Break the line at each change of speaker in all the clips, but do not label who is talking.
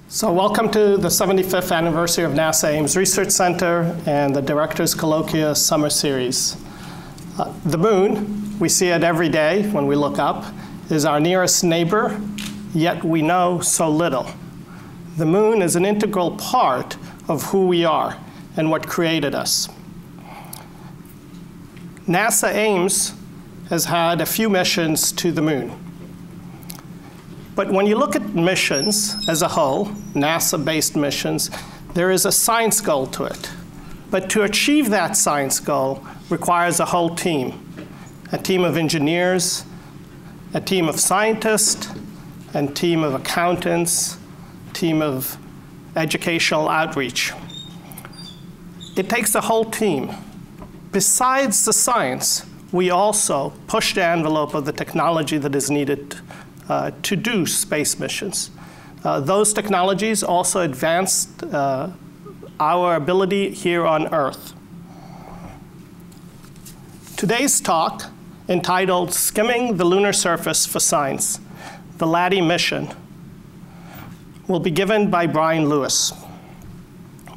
So welcome to the 75th anniversary of NASA Ames Research Center and the Directors Colloquium Summer Series. The moon, we see it every day when we look up, is our nearest neighbor, yet we know so little. The moon is an integral part of who we are and what created us. NASA Ames has had a few missions to the moon. But when you look at missions as a whole, NASA-based missions, there is a science goal to it. But to achieve that science goal requires a whole team. A team of engineers, a team of scientists, a team of accountants, a team of educational outreach. It takes a whole team. Besides the science, we also push the envelope of the technology that is needed to do space missions. Those technologies also advanced our ability here on Earth. Today's talk, entitled Skimming the Lunar Surface for Science, the LADEE mission, will be given by Brian Lewis.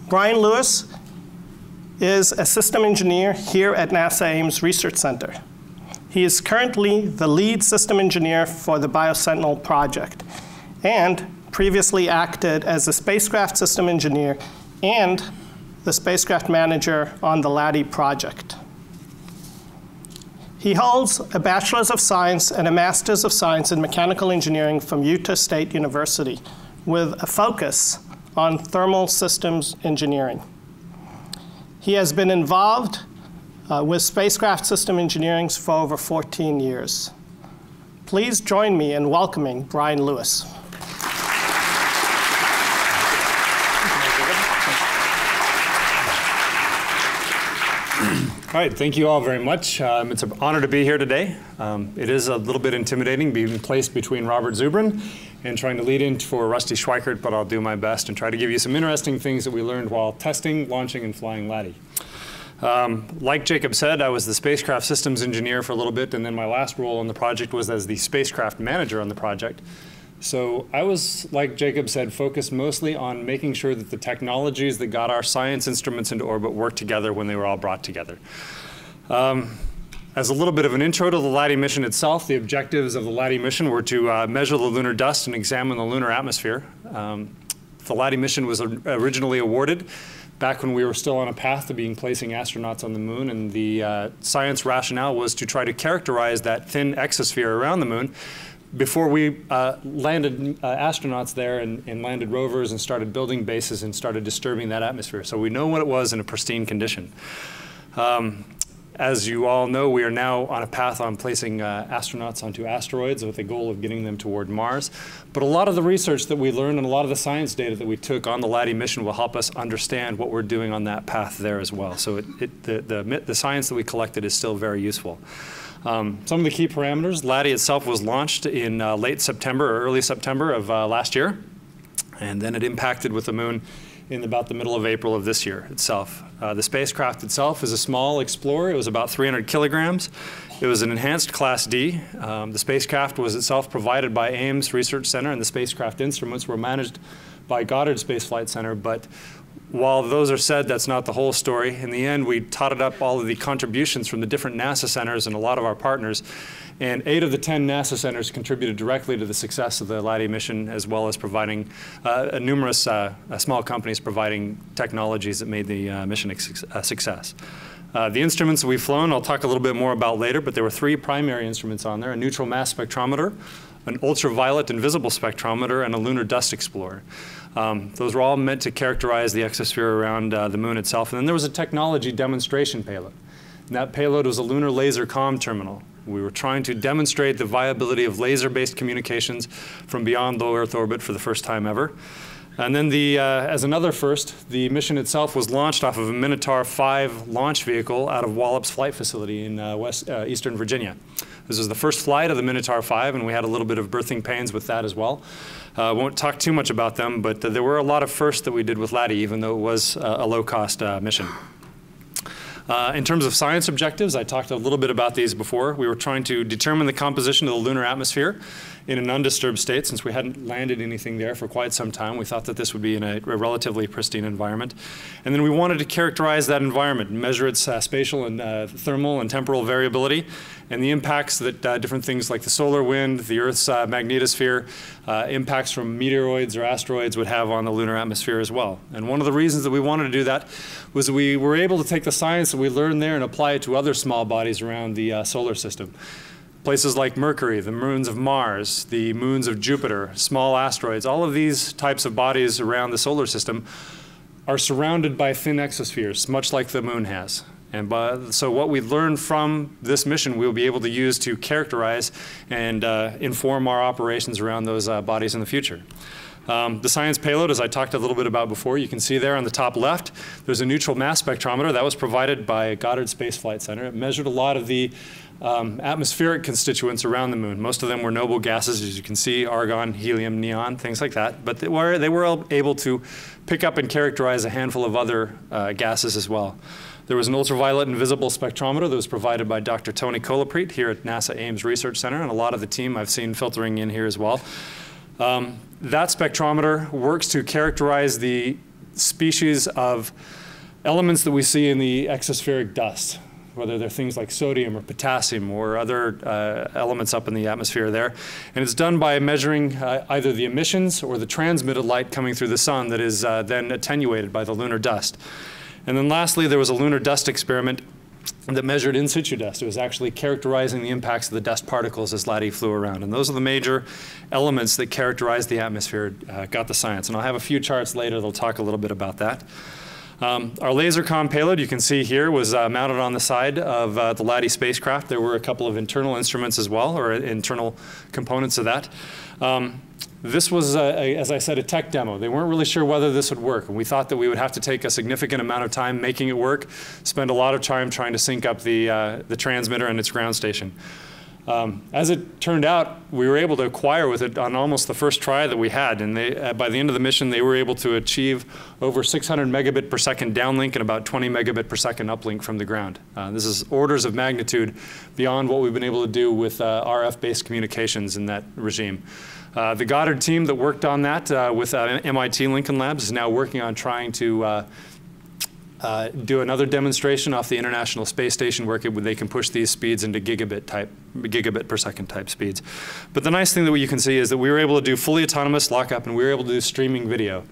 Brian Lewis is a system engineer here at NASA Ames Research Center. He is currently the lead system engineer for the BioSentinel project and previously acted as the spacecraft system engineer and the spacecraft manager on the LADEE project. He holds a Bachelor's of Science and a Master's of Science in Mechanical Engineering from Utah State University with a focus on thermal systems engineering. He has been involved with spacecraft system engineering for over 14 years. Please join me in welcoming Brian Lewis.
All right, thank you all very much. It's an honor to be here today. It is a little bit intimidating being placed between Robert Zubrin and trying to lead in for Rusty Schweikert, but I'll do my best and try to give you some interesting things that we learned while testing, launching, and flying LADEE. Like Jacob said, I was the spacecraft systems engineer for a little bit, and then my last role on the project was as the spacecraft manager on the project. So I was, like Jacob said, focused mostly on making sure that the technologies that got our science instruments into orbit worked together when they were all brought together. As a little bit of an intro to the LADEE mission itself, the objectives of the LADEE mission were to measure the lunar dust and examine the lunar atmosphere. The LADEE mission was originally awarded back when we were still on a path to placing astronauts on the moon, and the science rationale was to try to characterize that thin exosphere around the moon before we landed astronauts there and landed rovers and started building bases and started disturbing that atmosphere. So we know what it was in a pristine condition. As you all know, we are now on a path on placing astronauts onto asteroids with the goal of getting them toward Mars. But a lot of the research that we learned and a lot of the science data that we took on the LADEE mission will help us understand what we're doing on that path there as well. So the science that we collected is still very useful. Some of the key parameters: LADEE itself was launched in late September or early September of last year, and then it impacted with the moon in about the middle of April of this year itself. The spacecraft itself is a small Explorer. It was about 300 kilograms. It was an enhanced Class D. The spacecraft was itself provided by Ames Research Center, and the spacecraft instruments were managed by Goddard Space Flight Center. But while those are said, that's not the whole story. In the end, we totted up all of the contributions from the different NASA centers and a lot of our partners. And 8 of the 10 NASA centers contributed directly to the success of the LADEE mission, as well as providing numerous small companies providing technologies that made the mission a success. The instruments that we've flown, I'll talk a little bit more about later, but there were 3 primary instruments on there: a neutral mass spectrometer, an ultraviolet and visible spectrometer, and a lunar dust explorer. Those were all meant to characterize the exosphere around the moon itself. And then there was a technology demonstration payload. And that payload was a lunar Lasercomm terminal. We were trying to demonstrate the viability of laser-based communications from beyond low Earth orbit for the first time ever. And then as another first, the mission itself was launched off of a Minotaur 5 launch vehicle out of Wallops Flight Facility in Eastern Virginia. This was the first flight of the Minotaur 5, and we had a little bit of birthing pains with that as well. Won't talk too much about them, but there were a lot of firsts that we did with LADEE, even though it was a low-cost mission. In terms of science objectives, I talked a little bit about these before. We were trying to determine the composition of the lunar atmosphere in an undisturbed state. Since we hadn't landed anything there for quite some time, we thought that this would be in a relatively pristine environment. And then we wanted to characterize that environment, measure its spatial and thermal and temporal variability, and the impacts that different things like the solar wind, the Earth's magnetosphere, impacts from meteoroids or asteroids would have on the lunar atmosphere as well. And one of the reasons that we wanted to do that was that we were able to take the science that we learned there and apply it to other small bodies around the solar system. Places like Mercury, the moons of Mars, the moons of Jupiter, small asteroids, all of these types of bodies around the solar system are surrounded by thin exospheres, much like the moon has. And so what we learned from this mission, we'll be able to use to characterize and inform our operations around those bodies in the future. The science payload, as I talked a little bit about before, you can see there on the top left, there's a neutral mass spectrometer that was provided by Goddard Space Flight Center. It measured a lot of the atmospheric constituents around the moon. Most of them were noble gases, as you can see, argon, helium, neon, things like that. But they were able to pick up and characterize a handful of other gases as well. There was an ultraviolet and visible spectrometer that was provided by Dr. Tony Colloquium here at NASA Ames Research Center, and a lot of the team I've seen filtering in here as well. That spectrometer works to characterize the species of elements that we see in the exospheric dust, whether they're things like sodium or potassium or other elements up in the atmosphere there. And it's done by measuring either the emissions or the transmitted light coming through the sun that is then attenuated by the lunar dust. And then lastly, there was a lunar dust experiment that measured in situ dust. It was actually characterizing the impacts of the dust particles as LADEE flew around. And those are the major elements that characterize the atmosphere, got the science. And I'll have a few charts later that'll talk a little bit about that. Our Lasercomm payload, you can see here, was mounted on the side of the LADEE spacecraft. There were a couple of internal instruments as well, or internal components of that. This was, as I said, a tech demo. They weren't really sure whether this would work, and we thought that we would have to take a significant amount of time making it work, spend a lot of time trying to sync up the transmitter and its ground station. As it turned out, we were able to acquire with it on almost the first try that we had, and by the end of the mission, they were able to achieve over 600 megabit per second downlink and about 20 megabit per second uplink from the ground. This is orders of magnitude beyond what we've been able to do with RF-based communications in that regime. The Goddard team that worked on that with MIT Lincoln Labs is now working on trying to do another demonstration off the International Space Station where they can push these speeds into gigabit per second type speeds. But the nice thing that you can see is that we were able to do fully autonomous lockup, and we were able to do streaming video.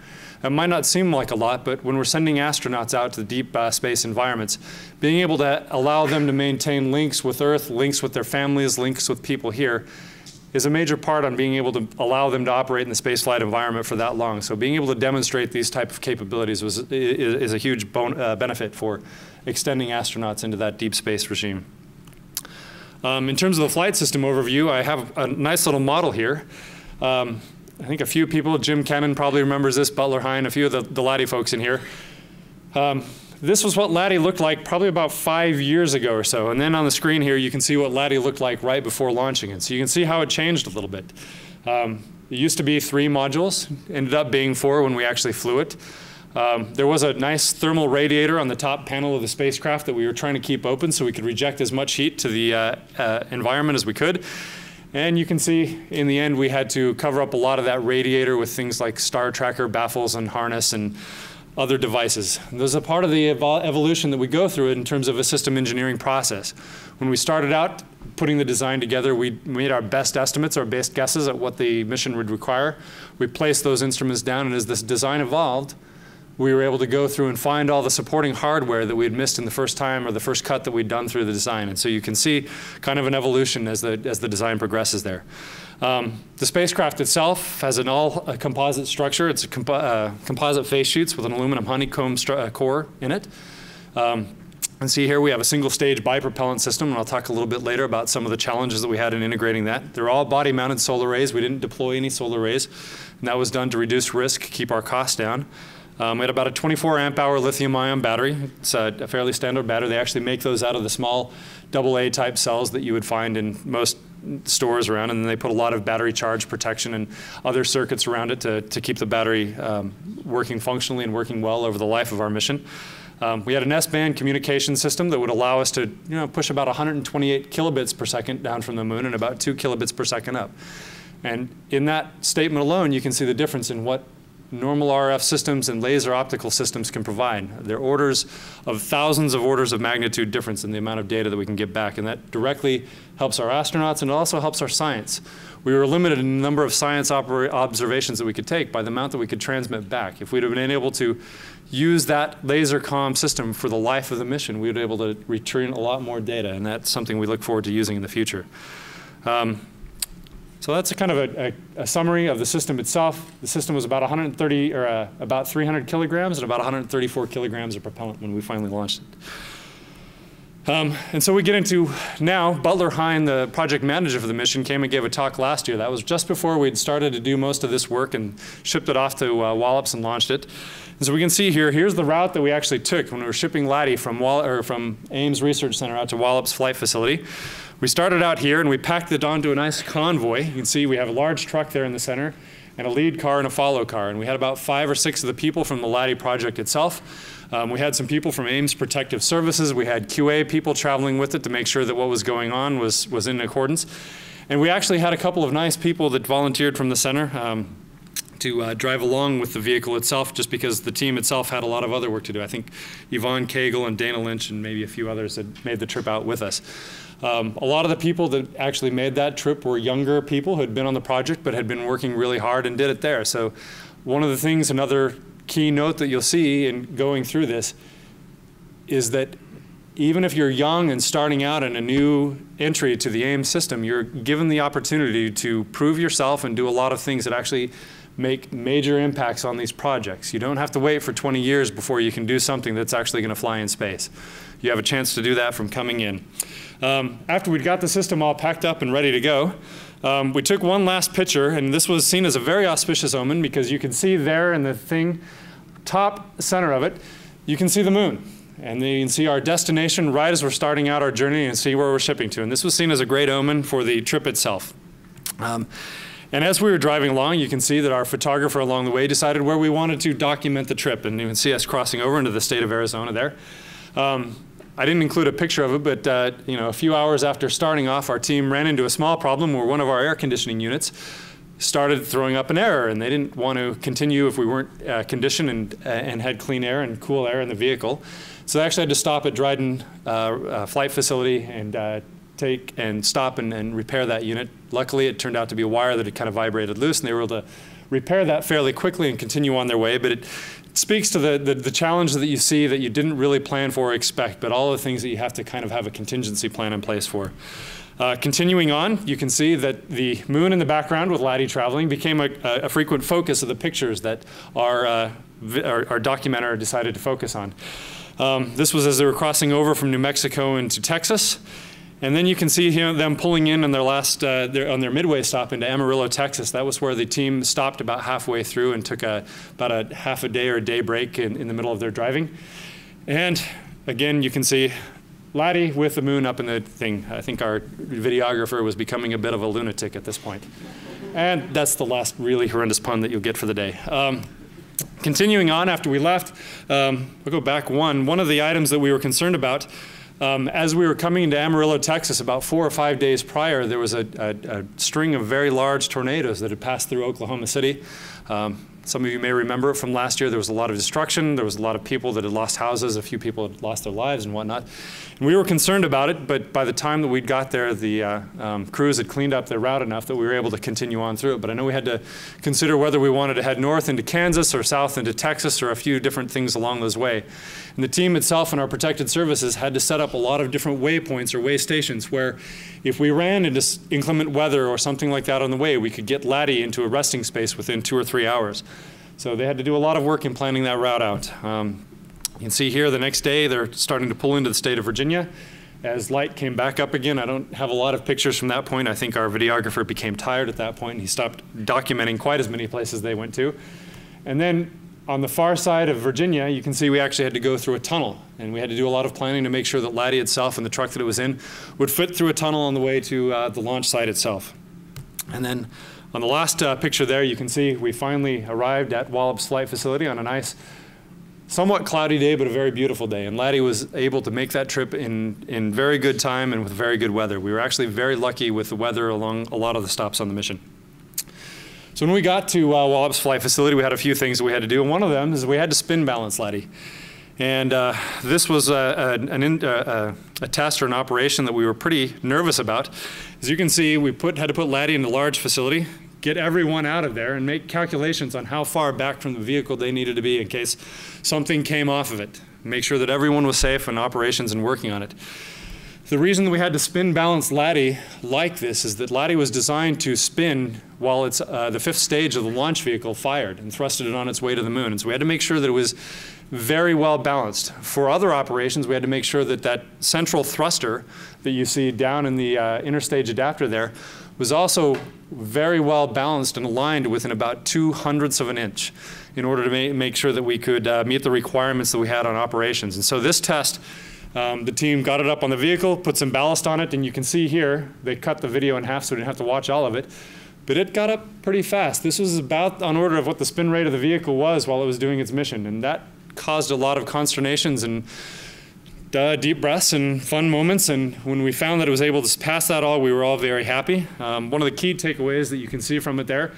It might not seem like a lot, but when we're sending astronauts out to the deep space environments, being able to allow them to maintain links with Earth, links with their families, links with people here, is a major part on being able to allow them to operate in the spaceflight environment for that long. So being able to demonstrate these type of capabilities is a huge benefit for extending astronauts into that deep space regime. In terms of the flight system overview, I have a nice little model here. I think a few people, Jim Kennan probably remembers this, Butler Hine, a few of the LADEE folks in here. This was what LADEE looked like probably about 5 years ago or so. And then on the screen here, you can see what LADEE looked like right before launching it. So you can see how it changed a little bit. It used to be 3 modules, ended up being 4 when we actually flew it. There was a nice thermal radiator on the top panel of the spacecraft that we were trying to keep open so we could reject as much heat to the environment as we could. And you can see in the end we had to cover up a lot of that radiator with things like star tracker baffles and harness and other devices. And there's a part of the evolution that we go through in terms of a system engineering process. When we started out putting the design together, we made our best estimates, our best guesses at what the mission would require. We placed those instruments down, and as this design evolved, we were able to go through and find all the supporting hardware that we had missed in the first time or the first cut that we'd done through the design. And so you can see kind of an evolution as the design progresses there. The spacecraft itself has an all-composite structure. It's a composite face sheets with an aluminum honeycomb core in it. And see here we have a single-stage bipropellant system, and I'll talk a little bit later about some of the challenges that we had in integrating that. They're all body-mounted solar arrays. We didn't deploy any solar arrays, and that was done to reduce risk, keep our costs down. We had about a 24 amp hour lithium-ion battery. It's a fairly standard battery. They actually make those out of the small AA type cells that you would find in most stores around, and then they put a lot of battery charge protection and other circuits around it to keep the battery working functionally and working well over the life of our mission. We had an S-band communication system that would allow us to push about 128 kilobits per second down from the moon and about 2 kilobits per second up. And in that statement alone, you can see the difference in what normal RF systems and laser optical systems can provide. They're orders of thousands of orders of magnitude difference in the amount of data that we can get back, and that directly helps our astronauts and it also helps our science. We were limited in the number of science observations that we could take by the amount that we could transmit back. If we'd have been able to use that Lasercomm system for the life of the mission, we would be able to return a lot more data, and that's something we look forward to using in the future. So that's a kind of a summary of the system itself. The system was about 130 or about 300 kilograms and about 134 kilograms of propellant when we finally launched it. And so we get into now, Butler Hine, the project manager for the mission, came and gave a talk last year. That was just before we'd started to do most of this work and shipped it off to Wallops and launched it. And so we can see here, here's the route that we actually took when we were shipping LADEE from Ames Research Center out to Wallops Flight Facility. We started out here and we packed it onto a nice convoy. You can see we have a large truck there in the center and a lead car and a follow car. And we had about 5 or 6 of the people from the LADEE project itself. We had some people from Ames Protective Services. We had QA people traveling with it to make sure that what was going on was in accordance. And we actually had a couple of nice people that volunteered from the center to drive along with the vehicle itself, just because the team itself had a lot of other work to do. I think Yvonne Cagle and Dana Lynch and maybe a few others had made the trip out with us. A lot of the people that actually made that trip were younger people who had been on the project but had been working really hard and did it there. So one of the things, another key note that you'll see in going through this is that even if you're young and starting out in a new entry to the Ames system, you're given the opportunity to prove yourself and do a lot of things that actually make major impacts on these projects. You don't have to wait for 20 years before you can do something that's actually going to fly in space. You have a chance to do that from coming in. After we'd got the system all packed up and ready to go, we took one last picture, and this was seen as a very auspicious omen because you can see there in the thing, top center of it, you can see the moon. And then you can see our destination right as we're starting out our journey and see where we're shipping to. And this was seen as a great omen for the trip itself. And as we were driving along, you can see that our photographer along the way decided where we wanted to document the trip. And you can see us crossing over into the state of Arizona there. I didn't include a picture of it, but a few hours after starting off, our team ran into a small problem where one of our air conditioning units started throwing up an error, and they didn't want to continue if we weren't conditioned and had clean air and cool air in the vehicle. So they actually had to stop at Dryden Flight Facility and take and stop and repair that unit. Luckily, it turned out to be a wire that had kind of vibrated loose, and they were able to repair that fairly quickly and continue on their way. But it speaks to the challenge that you see that you didn't really plan for or expect, but all the things that you have to kind of have a contingency plan in place for. Continuing on, you can see that the moon in the background with LADEE traveling became a frequent focus of the pictures that our documenter decided to focus on. This was as they were crossing over from New Mexico into Texas. And then you can see them pulling in on their on their midway stop into Amarillo, Texas. That was where the team stopped about halfway through and took about a half a day or a day break in the middle of their driving. And again, you can see LADEE with the moon up in the thing. I think our videographer was becoming a bit of a lunatic at this point. And that's the last really horrendous pun that you'll get for the day. Continuing on, after we left, we'll go back one of the items that we were concerned about, as we were coming into Amarillo, Texas, about 4 or 5 days prior, there was a string of very large tornadoes that had passed through Oklahoma City. Some of you may remember it from last year. There was a lot of destruction. There was a lot of people that had lost houses. A few people had lost their lives and whatnot. And we were concerned about it, but by the time that we'd got there, the crews had cleaned up their route enough that we were able to continue on through it. But I know we had to consider whether we wanted to head north into Kansas or south into Texas or a few different things along those way. And the team itself and our protected services had to set up a lot of different waypoints or way stations where if we ran into inclement weather or something like that on the way, we could get LADEE into a resting space within 2 or 3 hours. So they had to do a lot of work in planning that route out. You can see here the next day they're starting to pull into the state of Virginia. As light came back up again, I don't have a lot of pictures from that point. I think our videographer became tired at that point and he stopped documenting quite as many places they went to. And then on the far side of Virginia, you can see we actually had to go through a tunnel. And we had to do a lot of planning to make sure that LADEE itself and the truck that it was in would fit through a tunnel on the way to the launch site itself. And then on the last picture there, you can see we finally arrived at Wallops Flight Facility on a nice somewhat cloudy day, but a very beautiful day. And LADEE was able to make that trip in very good time and with very good weather. We were actually very lucky with the weather along a lot of the stops on the mission. So when we got to Wallops Flight Facility, we had a few things that we had to do. And one of them is we had to spin balance LADEE. And this was a test or an operation that we were pretty nervous about. As you can see, we had to put LADEE in a large facility, get everyone out of there, and make calculations on how far back from the vehicle they needed to be in case something came off of it. Make sure that everyone was safe in operations and working on it. The reason that we had to spin balance LADEE like this is that LADEE was designed to spin while it's the fifth stage of the launch vehicle fired and thrusted it on its way to the moon. And so we had to make sure that it was very well balanced. For other operations, we had to make sure that that central thruster that you see down in the interstage adapter there was also very well balanced and aligned within about 2/100ths of an inch in order to make sure that we could meet the requirements that we had on operations. And so this test, the team got it up on the vehicle, put some ballast on it, and you can see here, they cut the video in half so we didn't have to watch all of it. But it got up pretty fast. This was about on order of what the spin rate of the vehicle was while it was doing its mission. And that caused a lot of consternations and deep breaths and fun moments. And when we found that it was able to pass that all, we were all very happy. One of the key takeaways that you can see from it there,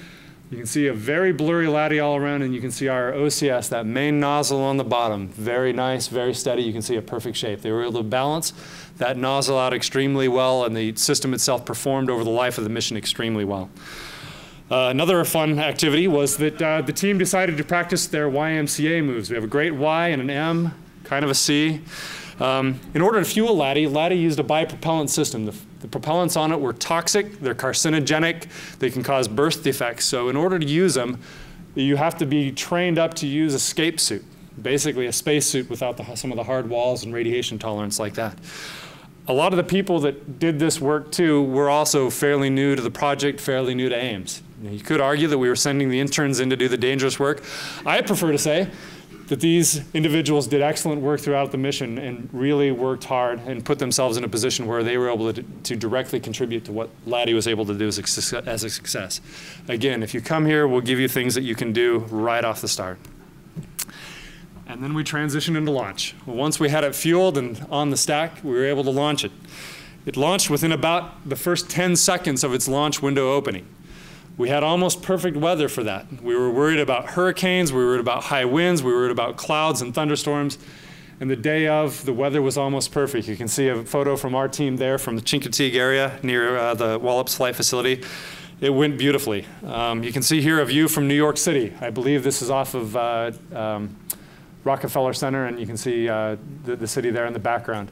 you can see a very blurry LADEE all around, and you can see our OCS, that main nozzle on the bottom. Very nice, very steady. You can see a perfect shape. They were able to balance that nozzle out extremely well, and the system itself performed over the life of the mission extremely well. Another fun activity was that the team decided to practice their YMCA moves. We have a great Y and an M, kind of a C. In order to fuel LADEE used a bipropellant system. The propellants on it were toxic, they're carcinogenic, they can cause birth defects. So in order to use them, you have to be trained up to use a scape suit, basically a spacesuit without some of the hard walls and radiation tolerance like that. A lot of the people that did this work too were also fairly new to the project, fairly new to Ames. You could argue that we were sending the interns in to do the dangerous work. I prefer to say that these individuals did excellent work throughout the mission and really worked hard and put themselves in a position where they were able to directly contribute to what LADEE was able to do as a success. Again, if you come here, we'll give you things that you can do right off the start. And then we transitioned into launch. Once we had it fueled and on the stack, we were able to launch it. It launched within about the first 10 seconds of its launch window opening. We had almost perfect weather for that. We were worried about hurricanes, we were worried about high winds, we were worried about clouds and thunderstorms. And the day of, the weather was almost perfect. You can see a photo from our team there from the Chincoteague area near the Wallops Flight Facility. It went beautifully. You can see here a view from New York City. I believe this is off of Rockefeller Center, and you can see the city there in the background.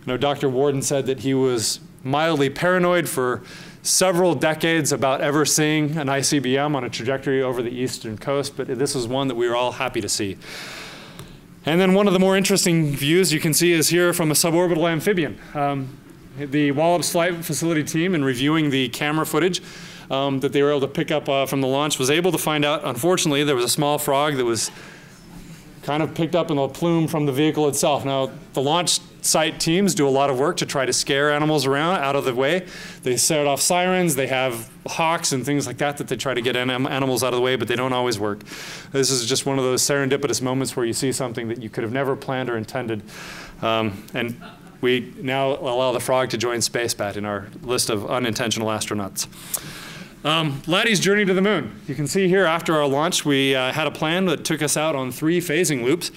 I know Dr. Warden said that he was mildly paranoid for several decades about ever seeing an ICBM on a trajectory over the eastern coast, but this was one that we were all happy to see. And then one of the more interesting views you can see is here from a suborbital amphibian. The Wallops Flight Facility team, in reviewing the camera footage that they were able to pick up from the launch, was able to find out, unfortunately, there was a small frog that was kind of picked up in a plume from the vehicle itself. Now, the launch site teams do a lot of work to try to scare animals around out of the way. They set off sirens, they have hawks and things like that that they try to get animals out of the way, but they don't always work. This is just one of those serendipitous moments where you see something that you could have never planned or intended. And we now allow the frog to join SpaceBat in our list of unintentional astronauts. LADEE's journey to the moon. You can see here after our launch, we had a plan that took us out on 3 phasing loops.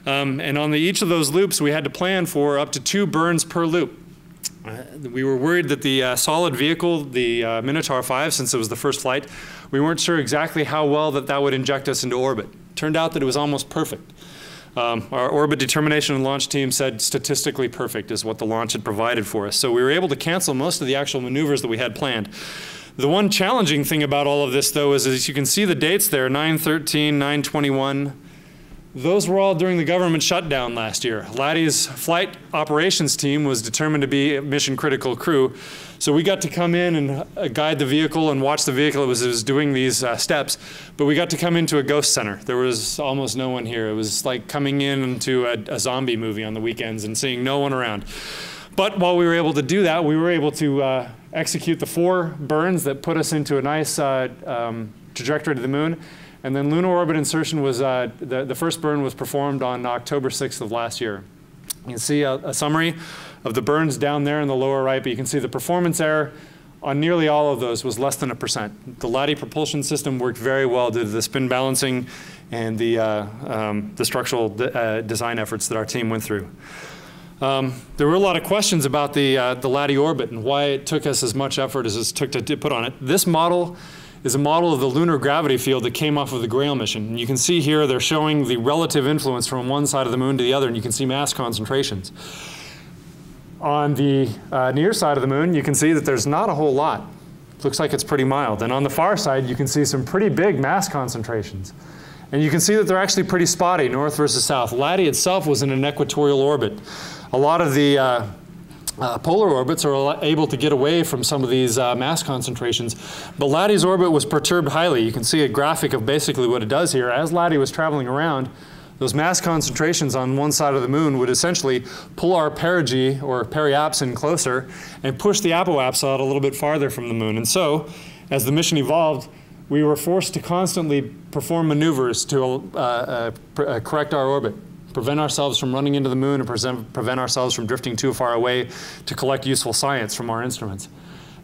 And on each of those loops, we had to plan for up to 2 burns per loop. We were worried that the solid vehicle, the Minotaur 5, since it was the first flight, we weren't sure exactly how well that would inject us into orbit. Turned out that it was almost perfect. Our orbit determination and launch team said statistically perfect is what the launch had provided for us. So we were able to cancel most of the actual maneuvers that we had planned. The one challenging thing about all of this, though, is as you can see the dates there, 9/13, 9/21, those were all during the government shutdown last year. LADEE's flight operations team was determined to be a mission-critical crew, so we got to come in and guide the vehicle and watch the vehicle as it was doing these steps, but we got to come into a ghost center. There was almost no one here. It was like coming into a zombie movie on the weekends and seeing no one around. But while we were able to do that, we were able to execute the 4 burns that put us into a nice trajectory to the moon. And then lunar orbit insertion was, the first burn was performed on October 6th of last year. You can see a summary of the burns down there in the lower right, but you can see the performance error on nearly all of those was less than 1%. The LADEE propulsion system worked very well due to the spin balancing and the structural design efforts that our team went through. There were a lot of questions about the LADEE orbit and why it took us as much effort as it took to put on it. This model is a model of the lunar gravity field that came off of the Grail mission. And you can see here they're showing the relative influence from one side of the moon to the other, and you can see mass concentrations. On the near side of the moon, you can see that there's not a whole lot. Looks like it's pretty mild. And on the far side, you can see some pretty big mass concentrations. And you can see that they're actually pretty spotty, north versus south. LADEE itself was in an equatorial orbit. A lot of the polar orbits are able to get away from some of these mass concentrations, but LADEE's orbit was perturbed highly. You can see a graphic of basically what it does here. As LADEE was traveling around, those mass concentrations on one side of the moon would essentially pull our perigee or periapsin closer and push the apoapse out a little bit farther from the moon. And so, as the mission evolved, we were forced to constantly perform maneuvers to correct our orbit, prevent ourselves from running into the moon, and prevent ourselves from drifting too far away to collect useful science from our instruments.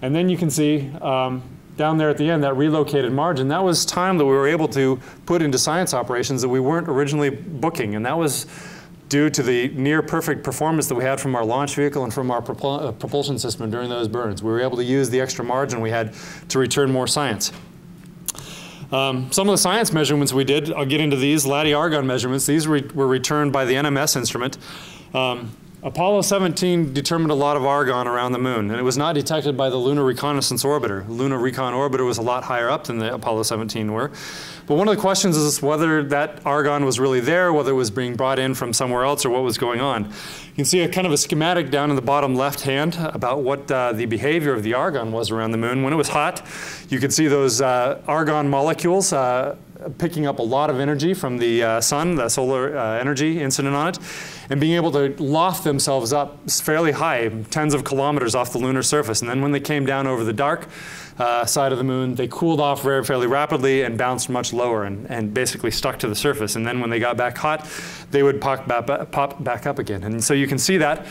And then you can see down there at the end, that relocated margin, that was time that we were able to put into science operations that we weren't originally booking. And that was due to the near perfect performance that we had from our launch vehicle and from our propulsion system during those burns. We were able to use the extra margin we had to return more science. Some of the science measurements we did, I'll get into these, LADEE argon measurements. These were returned by the NMS instrument. Apollo 17 determined a lot of argon around the moon, and it was not detected by the Lunar Reconnaissance Orbiter. The Lunar Recon Orbiter was a lot higher up than the Apollo 17 were. But one of the questions is whether that argon was really there, whether it was being brought in from somewhere else, or what was going on. You can see a kind of a schematic down in the bottom left hand about what the behavior of the argon was around the moon. When it was hot, you could see those argon molecules picking up a lot of energy from the sun, the solar energy incident on it, and being able to loft themselves up fairly high, tens of kilometers off the lunar surface. And then when they came down over the dark side of the moon, they cooled off fairly rapidly and bounced much lower and basically stuck to the surface. And then when they got back hot, they would pop back up again. And so you can see that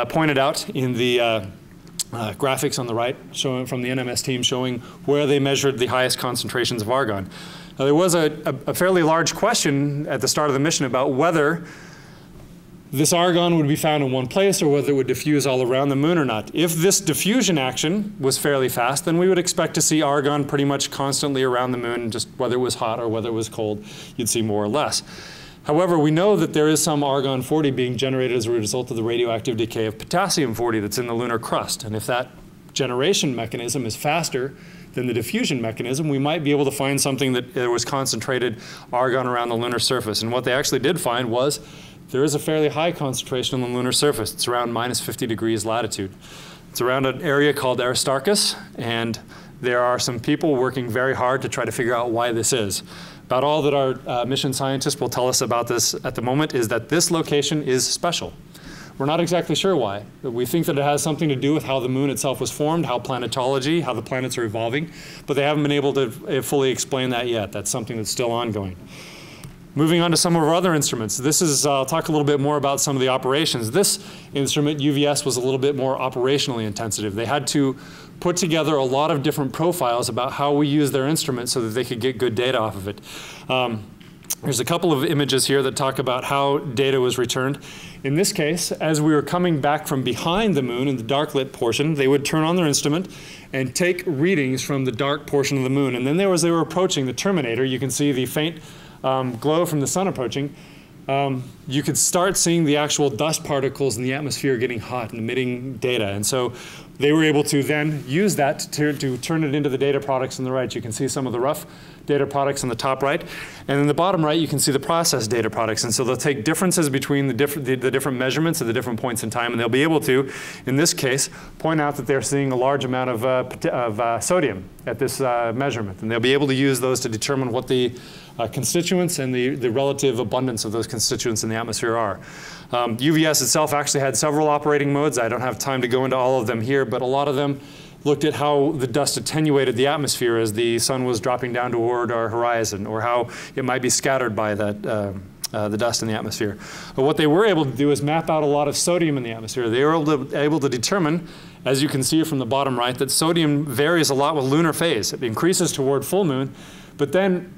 pointed out in the graphics on the right, showing from the NMS team, showing where they measured the highest concentrations of argon. Now, there was a fairly large question at the start of the mission about whether this argon would be found in one place or whether it would diffuse all around the moon or not. If this diffusion action was fairly fast, then we would expect to see argon pretty much constantly around the moon, just whether it was hot or whether it was cold, you'd see more or less. However, we know that there is some argon-40 being generated as a result of the radioactive decay of potassium-40 that's in the lunar crust. And if that generation mechanism is faster than the diffusion mechanism, we might be able to find something that there was concentrated argon around the lunar surface. And what they actually did find was there is a fairly high concentration on the lunar surface. It's around minus 50 degrees latitude. It's around an area called Aristarchus, and there are some people working very hard to try to figure out why this is. About all that our mission scientists will tell us about this at the moment is that this location is special. We're not exactly sure why. We think that it has something to do with how the moon itself was formed, how planetology, how the planets are evolving, but they haven't been able to fully explain that yet. That's something that's still ongoing. Moving on to some of our other instruments. This is, I'll talk a little bit more about some of the operations. This instrument, UVS, was a little bit more operationally intensive. They had to put together a lot of different profiles about how we use their instrument so that they could get good data off of it. There's a couple of images here that talk about how data was returned. In this case, as we were coming back from behind the moon in the dark lit portion, they would turn on their instrument and take readings from the dark portion of the moon. And then as they were approaching the terminator, you can see the faint glow from the sun approaching. You could start seeing the actual dust particles in the atmosphere getting hot and emitting data. And so they were able to then use that to turn it into the data products on the right. You can see some of the rough data products on the top right. And in the bottom right, you can see the process data products. And so they'll take differences between the different measurements at the different points in time, and they'll be able to, in this case, point out that they're seeing a large amount of sodium at this measurement. And they'll be able to use those to determine what the constituents and the relative abundance of those constituents in the atmosphere are. UVS itself actually had several operating modes. I don't have time to go into all of them here, but a lot of them, looked at how the dust attenuated the atmosphere as the sun was dropping down toward our horizon, or how it might be scattered by that, the dust in the atmosphere. But what they were able to do is map out a lot of sodium in the atmosphere. They were able to determine, as you can see from the bottom right, that sodium varies a lot with lunar phase. It increases toward full moon, but then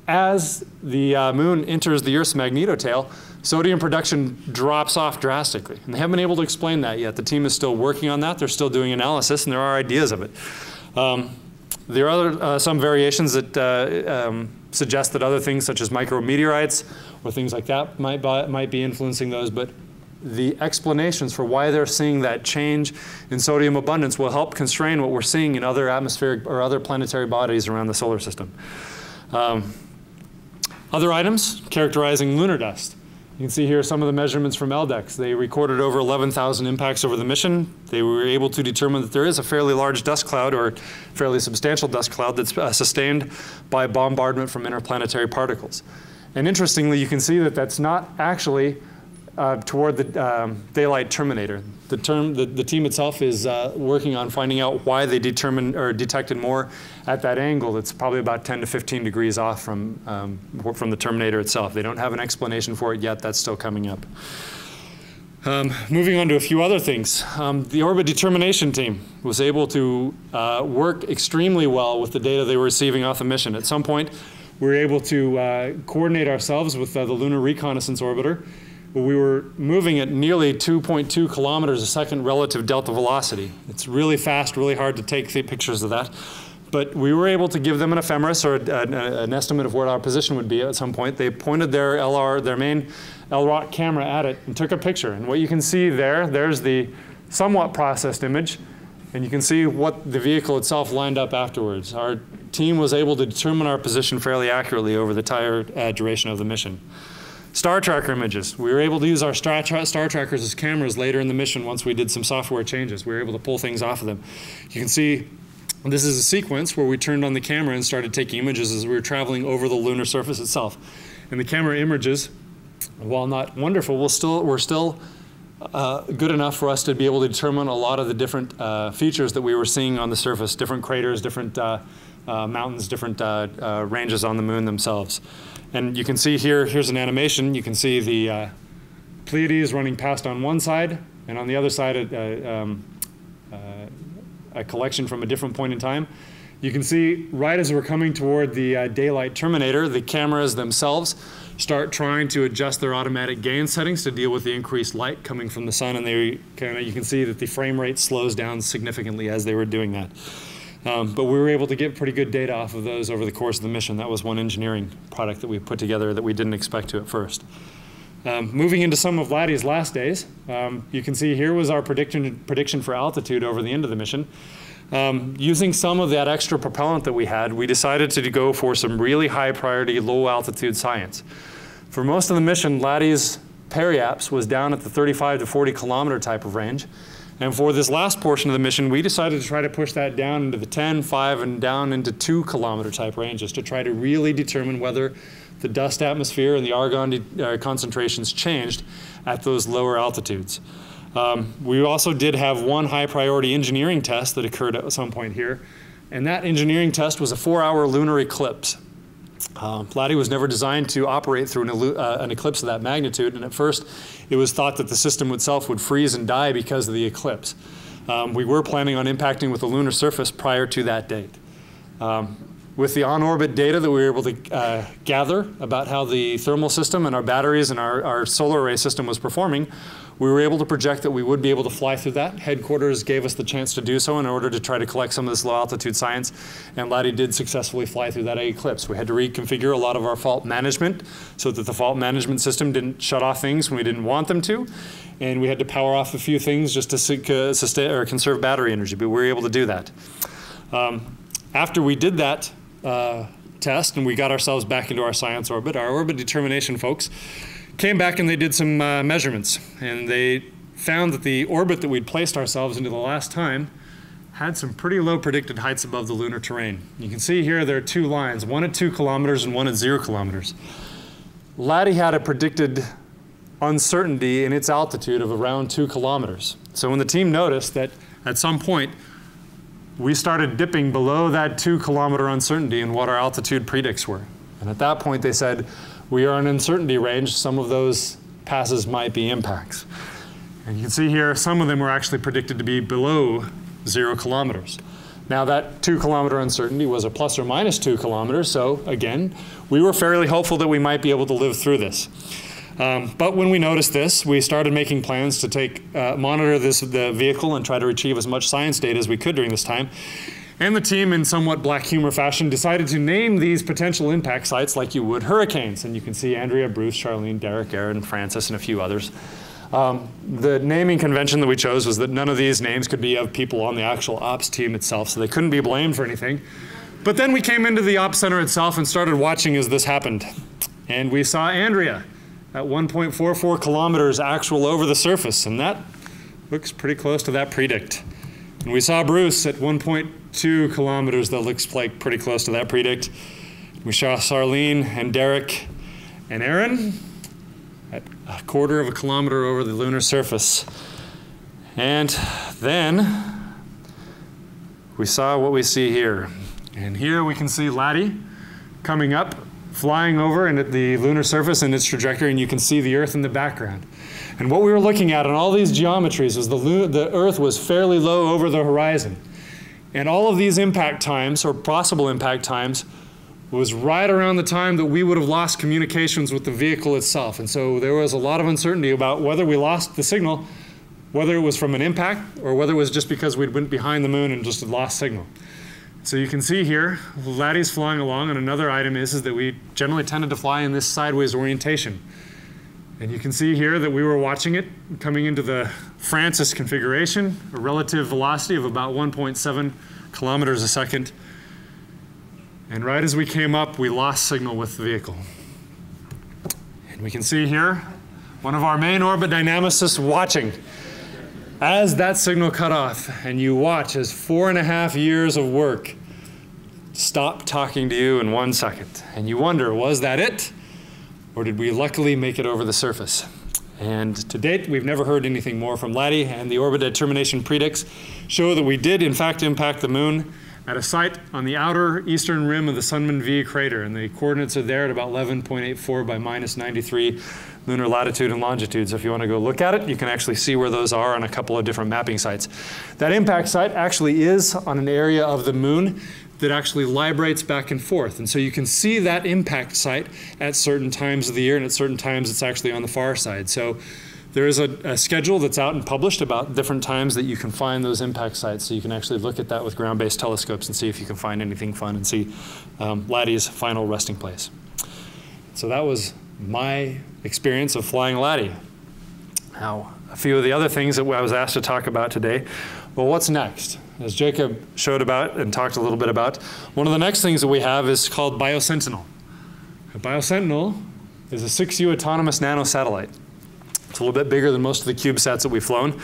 as the moon enters the Earth's magnetotail, sodium production drops off drastically. And they haven't been able to explain that yet. The team is still working on that. They're still doing analysis, and there are ideas of it. There are some variations that suggest that other things such as micrometeorites or things like that might be influencing those, but the explanations for why they're seeing that change in sodium abundance will help constrain what we're seeing in other atmospheric or other planetary bodies around the solar system. Other items, characterizing lunar dust. You can see here some of the measurements from LDEX. They recorded over 11,000 impacts over the mission. They were able to determine that there is a fairly large dust cloud, or fairly substantial dust cloud, that's sustained by bombardment from interplanetary particles. And interestingly, you can see that that's not actually toward the daylight terminator. The team itself is working on finding out why they determined or detected more at that angle. It's probably about 10 to 15 degrees off from the terminator itself. They don't have an explanation for it yet. That's still coming up. Moving on to a few other things. The orbit determination team was able to work extremely well with the data they were receiving off the mission. At some point, we were able to coordinate ourselves with the Lunar Reconnaissance Orbiter. We were moving at nearly 2.2 kilometers a second relative delta velocity. It's really fast, really hard to take pictures of that. But we were able to give them an ephemeris, or an estimate of where our position would be at some point. They pointed their main LROC camera at it and took a picture. And what you can see there's the somewhat processed image, and you can see what the vehicle itself lined up afterwards. Our team was able to determine our position fairly accurately over the entire duration of the mission. Star tracker images. We were able to use our star trackers as cameras later in the mission once we did some software changes. We were able to pull things off of them. You can see this is a sequence where we turned on the camera and started taking images as we were traveling over the lunar surface itself. And the camera images, while not wonderful, were still good enough for us to be able to determine a lot of the different features that we were seeing on the surface, different craters, different mountains, different ranges on the moon themselves. And you can see here's an animation. You can see the Pleiades running past on one side, and on the other side a collection from a different point in time. You can see right as we're coming toward the daylight terminator, the cameras themselves start trying to adjust their automatic gain settings to deal with the increased light coming from the sun, and you can see that the frame rate slows down significantly as they were doing that. But we were able to get pretty good data off of those over the course of the mission. That was one engineering product that we put together that we didn't expect to at first. Moving into some of LADEE's last days, you can see here was our prediction for altitude over the end of the mission. Using some of that extra propellant that we had, we decided to go for some really high priority, low altitude science. For most of the mission, LADEE's periaps was down at the 35 to 40 kilometer type of range. And for this last portion of the mission, we decided to try to push that down into the 10, 5, and down into 2 kilometer type ranges to try to really determine whether the dust atmosphere and the argon concentrations changed at those lower altitudes. We also did have one high priority engineering test that occurred at some point here. And that engineering test was a 4-hour lunar eclipse. LADEE was never designed to operate through an eclipse of that magnitude, and at first it was thought that the system itself would freeze and die because of the eclipse. We were planning on impacting with the lunar surface prior to that date. With the on-orbit data that we were able to gather about how the thermal system and our batteries and our solar array system was performing, we were able to project that we would be able to fly through that. Headquarters gave us the chance to do so in order to try to collect some of this low-altitude science, and LADEE did successfully fly through that eclipse. We had to reconfigure a lot of our fault management so that the fault management system didn't shut off things when we didn't want them to, and we had to power off a few things just to sustain or conserve battery energy, but we were able to do that. After we did that test and we got ourselves back into our science orbit, our orbit determination folks came back and they did some measurements, and they found that the orbit that we'd placed ourselves into the last time had some pretty low predicted heights above the lunar terrain. You can see here there are two lines, one at 2 kilometers and one at 0 kilometers. LADEE had a predicted uncertainty in its altitude of around 2 kilometers. So when the team noticed that at some point we started dipping below that 2-kilometer uncertainty in what our altitude predicts were. And at that point, they said, we are in uncertainty range. Some of those passes might be impacts. And you can see here, some of them were actually predicted to be below 0 kilometers. Now that 2-kilometer uncertainty was a plus or minus 2 kilometers, so again, we were fairly hopeful that we might be able to live through this. But when we noticed this, we started making plans to monitor the vehicle and try to retrieve as much science data as we could during this time. And the team, in somewhat black humor fashion, decided to name these potential impact sites like you would hurricanes. And you can see Andrea, Bruce, Charlene, Derek, Aaron, Francis, and a few others. The naming convention that we chose was that none of these names could be of people on the actual ops team itself, so they couldn't be blamed for anything. But then we came into the ops center itself and started watching as this happened. And we saw Andrea at 1.44 kilometers actual over the surface, and that looks pretty close to that predict. And we saw Bruce at 1.2 kilometers, that looks like pretty close to that predict. We saw Charlene and Derek and Aaron at 1/4 kilometer over the lunar surface. And then we saw what we see here. And here we can see LADEE coming up, flying over and at the lunar surface in its trajectory, and you can see the Earth in the background. And what we were looking at in all these geometries was the Earth was fairly low over the horizon. And all of these impact times, or possible impact times, was right around the time that we would have lost communications with the vehicle itself. And so there was a lot of uncertainty about whether we lost the signal, whether it was from an impact, or whether it was just because we'd went behind the moon and just had lost signal. So you can see here, LADEE's flying along, and another item is that we generally tended to fly in this sideways orientation. And you can see here that we were watching it coming into the Francis configuration, a relative velocity of about 1.7 kilometers a second. And right as we came up, we lost signal with the vehicle. And we can see here, one of our main orbit dynamicists watching as that signal cut off, and you watch as 4.5 years of work stop talking to you in 1 second. And you wonder, was that it? Or did we luckily make it over the surface? And to date, we've never heard anything more from LADEE, and the orbit determination predicts show that we did in fact impact the moon at a site on the outer eastern rim of the Sunman V crater, and the coordinates are there at about 11.84 by -93 lunar latitude and longitude. So if you want to go look at it, you can actually see where those are on a couple of different mapping sites. That impact site actually is on an area of the moon that actually librates back and forth. And so you can see that impact site at certain times of the year, and at certain times it's actually on the far side. So there is a schedule that's out and published about different times that you can find those impact sites. So you can actually look at that with ground-based telescopes and see if you can find anything fun and see LADEE's final resting place. So that was my experience of flying LADEE. Now, a few of the other things that I was asked to talk about today. Well, what's next? As Jacob showed about and talked a little bit about, one of the next things that we have is called BioSentinel. BioSentinel is a 6U autonomous nanosatellite. It's a little bit bigger than most of the CubeSats that we've flown.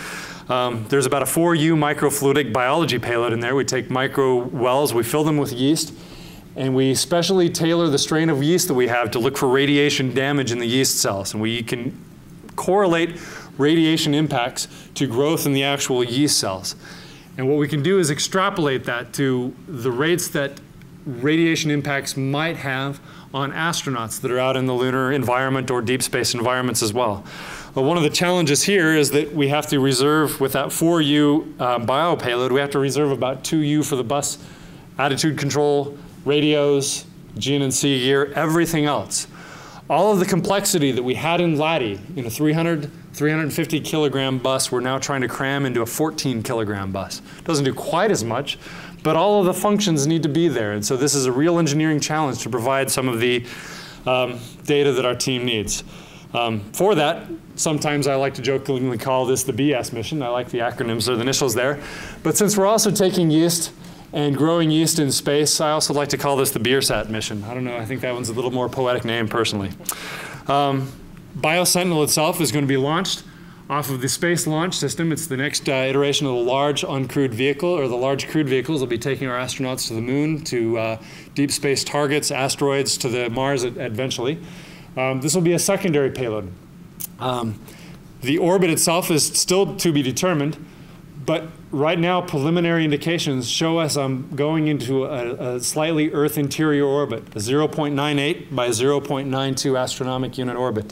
There's about a 4U microfluidic biology payload in there. We take micro wells, we fill them with yeast, and we specially tailor the strain of yeast that we have to look for radiation damage in the yeast cells. And we can correlate radiation impacts to growth in the actual yeast cells. And what we can do is extrapolate that to the rates that radiation impacts might have on astronauts that are out in the lunar environment or deep space environments as well. Well, one of the challenges here is that we have to reserve, with that 4U bio payload, we have to reserve about 2U for the bus, attitude control, radios, GNC gear, everything else. All of the complexity that we had in LADEE in a 350 kilogram bus, we're now trying to cram into a 14 kilogram bus. It doesn't do quite as much, but all of the functions need to be there. And so this is a real engineering challenge to provide some of the data that our team needs. For that, sometimes I like to jokingly call this the BS mission. I like the acronyms or the initials there. But since we're also taking yeast and growing yeast in space, I also like to call this the BeerSat mission. I don't know, I think that one's a little more poetic name personally. BioSentinel itself is going to be launched off of the Space Launch System. It's the next iteration of the large uncrewed vehicle, or the large crewed vehicles will be taking our astronauts to the moon, to deep space targets, asteroids, to the Mars eventually. This will be a secondary payload. The orbit itself is still to be determined, But right now, preliminary indications show us I'm going into a slightly Earth interior orbit, a 0.98 by 0.92 astronomic unit orbit.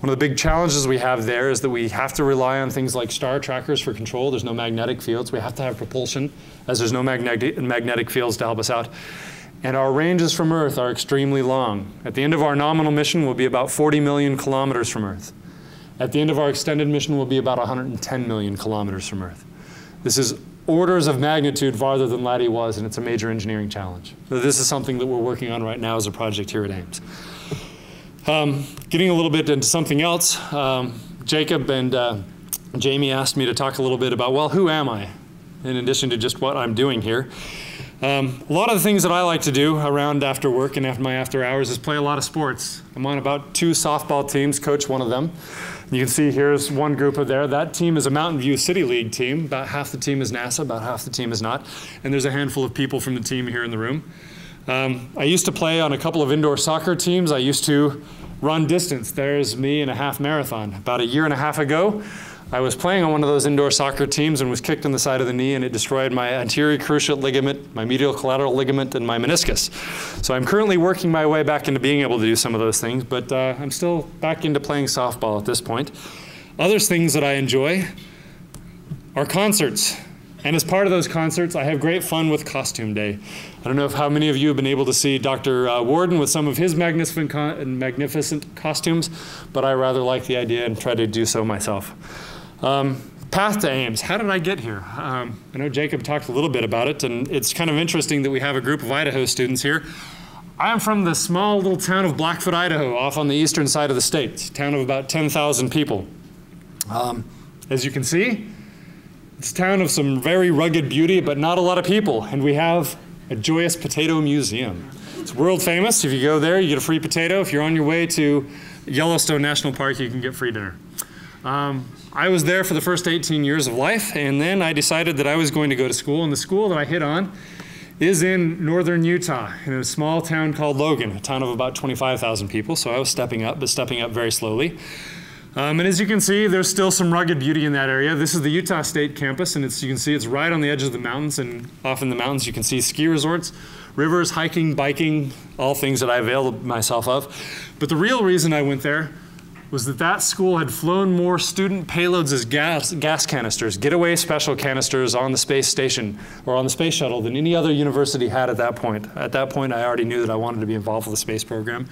One of the big challenges we have there is that we have to rely on things like star trackers for control. There's no magnetic fields. We have to have propulsion, as there's no magnetic fields to help us out. And our ranges from Earth are extremely long. At the end of our nominal mission, we'll be about 40 million kilometers from Earth. At the end of our extended mission, we'll be about 110 million kilometers from Earth. This is orders of magnitude farther than LADEE was, and it's a major engineering challenge. So this is something that we're working on right now as a project here at Ames. Getting a little bit into something else, Jacob and Jamie asked me to talk a little bit about, well, who am I, in addition to just what I'm doing here. A lot of the things that I like to do around after work and after my after hours is play a lot of sports. I'm on about 2 softball teams, coach one of them. You can see here's one group of there. That team is a Mountain View City League team. About half the team is NASA, about half the team is not. And there's a handful of people from the team here in the room. I used to play on a couple of indoor soccer teams. I used to run distance. There's me in a half marathon. About a year and a half ago, I was playing on one of those indoor soccer teams and was kicked in the side of the knee, and it destroyed my anterior cruciate ligament, my medial collateral ligament, and my meniscus. So I'm currently working my way back into being able to do some of those things, but I'm still back into playing softball at this point. Other things that I enjoy are concerts. And as part of those concerts, I have great fun with Costume Day. I don't know how many of you have been able to see Dr. Warden with some of his magnificent costumes, but I rather like the idea and try to do so myself. Path to Ames. How did I get here? I know Jacob talked a little bit about it, and it's kind of interesting that we have a group of Idaho students here. I am from the small little town of Blackfoot, Idaho, off on the eastern side of the state, a town of about 10,000 people. As you can see, it's a town of some very rugged beauty, but not a lot of people, and we have a joyous potato museum. It's world famous. If you go there, you get a free potato. If you're on your way to Yellowstone National Park, you can get free dinner. I was there for the first 18 years of life, and then I decided that I was going to go to school, and the school that I hit on is in northern Utah, in a small town called Logan, a town of about 25,000 people, so I was stepping up, but stepping up very slowly. And as you can see, there's still some rugged beauty in that area. This is the Utah State campus, and you can see it's right on the edge of the mountains, and off in the mountains you can see ski resorts, rivers, hiking, biking, all things that I availed myself of. But the real reason I went there was that that school had flown more student payloads as gas canisters, getaway special canisters on the space station or on the space shuttle than any other university had at that point. At that point, I already knew that I wanted to be involved with the space program,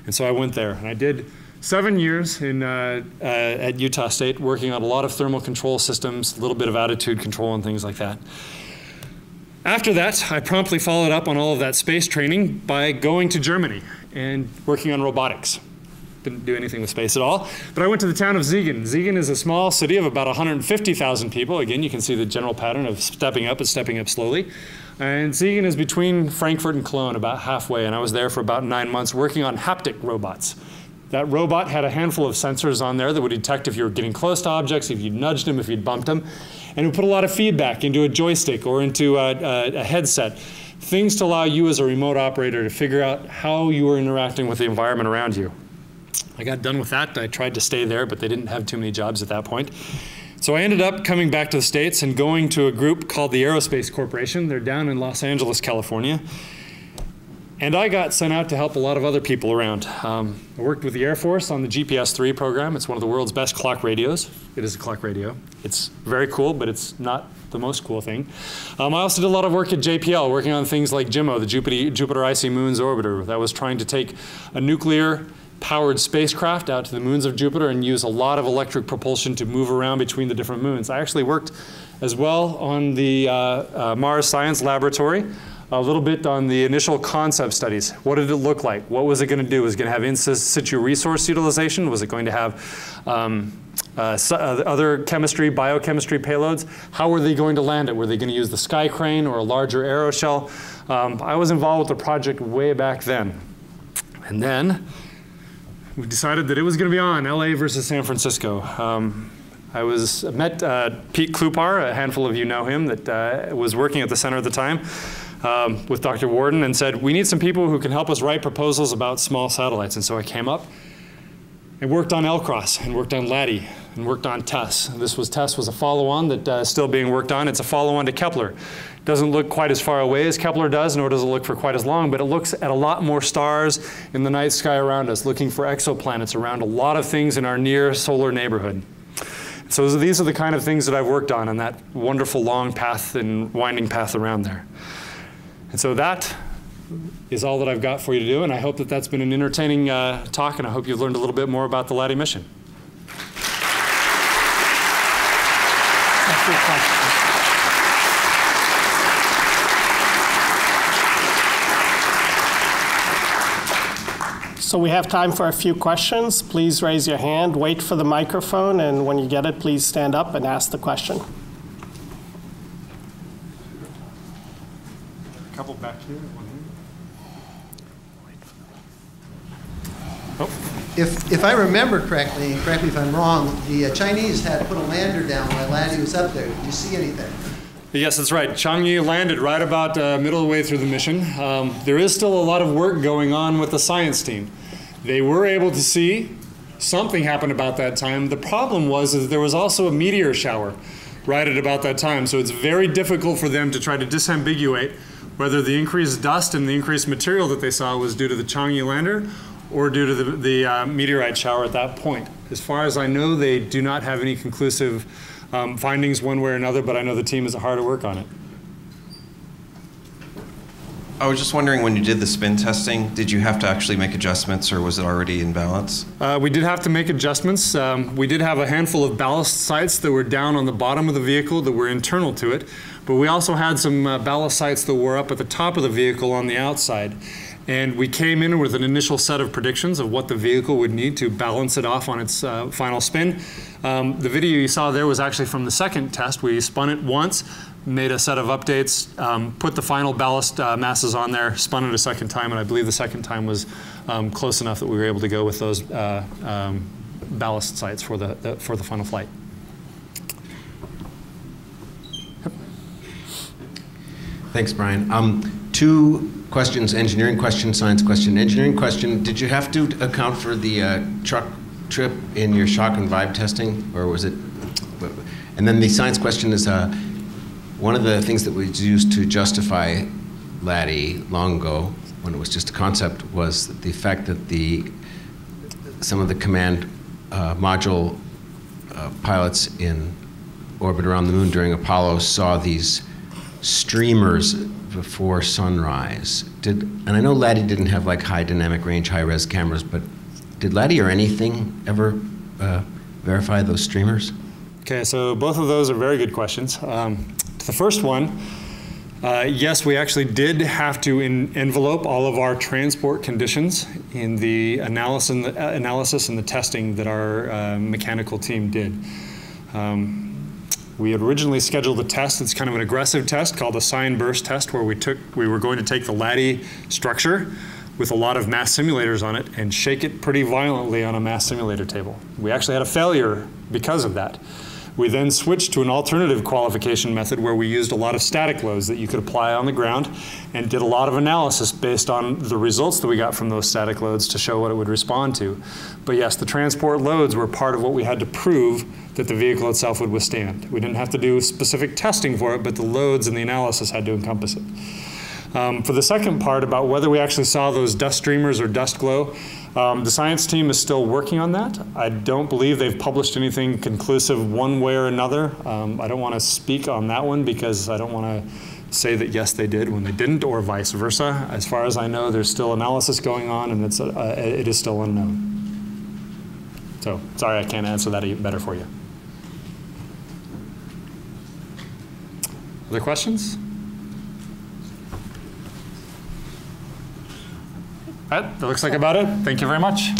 and so I went there, and I did 7 years at Utah State, working on a lot of thermal control systems, a little bit of attitude control and things like that. After that, I promptly followed up on all of that space training by going to Germany and working on robotics. Didn't do anything with space at all, but I went to the town of Siegen. Siegen is a small city of about 150,000 people. Again, you can see the general pattern of stepping up and stepping up slowly. And Siegen is between Frankfurt and Cologne, about halfway, and I was there for about 9 months working on haptic robots. That robot had a handful of sensors on there that would detect if you were getting close to objects, if you'd nudged them, if you'd bumped them, and it would put a lot of feedback into a joystick or into a headset, things to allow you as a remote operator to figure out how you were interacting with the environment around you. I got done with that. I tried to stay there, but they didn't have too many jobs at that point. So I ended up coming back to the States and going to a group called the Aerospace Corporation. They're down in Los Angeles, California. And I got sent out to help a lot of other people around. I worked with the Air Force on the GPS-3 program. It's one of the world's best clock radios. It is a clock radio. It's very cool, but it's not the most cool thing. I also did a lot of work at JPL, working on things like JIMO, the Jupiter Icy Moons Orbiter. That was trying to take a nuclear-powered spacecraft out to the moons of Jupiter and use a lot of electric propulsion to move around between the different moons. I actually worked as well on the Mars Science Laboratory, a little bit on the initial concept studies. What did it look like? What was it going to do? Was it going to have in situ resource utilization? Was it going to have other chemistry, biochemistry payloads? How were they going to land it? Were they going to use the sky crane or a larger aeroshell? I was involved with the project way back then. And then we decided that it was going to be on LA versus San Francisco. I met Pete Klupar, a handful of you know him, that was working at the center at the time. With Dr. Warden and said, we need some people who can help us write proposals about small satellites. And so I came up and worked on L-Cross, and worked on LADEE, and worked on TESS. TESS was a follow-on that is still being worked on. It's a follow-on to Kepler. It doesn't look quite as far away as Kepler does, nor does it look for quite as long, but it looks at a lot more stars in the night sky around us, looking for exoplanets around a lot of things in our near solar neighborhood. So these are the kind of things that I've worked on that wonderful long path and winding path around there. And so that is all that I've got for you to do, and I hope that that's been an entertaining talk, and I hope you've learned a little bit more about the LADEE mission.
So we have time for a few questions. Please raise your hand, wait for the microphone, and when you get it, please stand up and ask the question.
A couple back here, one here. Oh.
If I remember correctly, and correct me if I'm wrong, the Chinese had put a lander down while LADEE was up there. Did you see anything?
Yes, that's right. Chang'e landed right about middle of the way through the mission. There is still a lot of work going on with the science team. They were able to see something happen about that time. The problem was that there was also a meteor shower right at about that time, so it's very difficult for them to try to disambiguate whether the increased dust and the increased material that they saw was due to the Chang'e lander or due to the meteorite shower at that point. As far as I know, they do not have any conclusive findings one way or another, but I know the team is hard at work on it.
I was just wondering, when you did the spin testing, did you have to actually make adjustments, or was it already in balance?
We did have to make adjustments. We did have a handful of ballast sites that were down on the bottom of the vehicle that were internal to it, but we also had some ballast sites that were up at the top of the vehicle on the outside. And we came in with an initial set of predictions of what the vehicle would need to balance it off on its final spin. The video you saw there was actually from the second test. We spun it once, made a set of updates, put the final ballast masses on there, spun it a second time, and I believe the second time was close enough that we were able to go with those ballast sites for the final flight.
Thanks, Brian. Two questions: engineering question, science question. Engineering question: did you have to account for the truck trip in your shock and vibe testing, or was it? And then the science question is: one of the things that was used to justify LADEE long ago, when it was just a concept, was the fact that some of the command module pilots in orbit around the moon during Apollo saw these streamers before sunrise. And I know LADEE didn't have like high dynamic range, high res cameras, but did LADEE or anything ever verify those streamers?
Okay, so both of those are very good questions. The first one, yes, we actually did have to envelope all of our transport conditions in the analysis and the testing that our mechanical team did. We had originally scheduled a test. It's kind of an aggressive test called a sine burst test, where we were going to take the LADEE structure with a lot of mass simulators on it and shake it pretty violently on a mass simulator table. We actually had a failure because of that. We then switched to an alternative qualification method where we used a lot of static loads that you could apply on the ground and did a lot of analysis based on the results that we got from those static loads to show what it would respond to. But yes, the transport loads were part of what we had to prove that the vehicle itself would withstand. We didn't have to do specific testing for it, but the loads and the analysis had to encompass it. For the second part about whether we actually saw those dust streamers or dust glow, the science team is still working on that. I don't believe they've published anything conclusive one way or another. I don't want to speak on that one because I don't want to say that yes they did when they didn't, or vice versa. As far as I know, there's still analysis going on, and it is still unknown. So sorry, I can't answer that better for you. Other questions? That looks like about it. Thank you very much.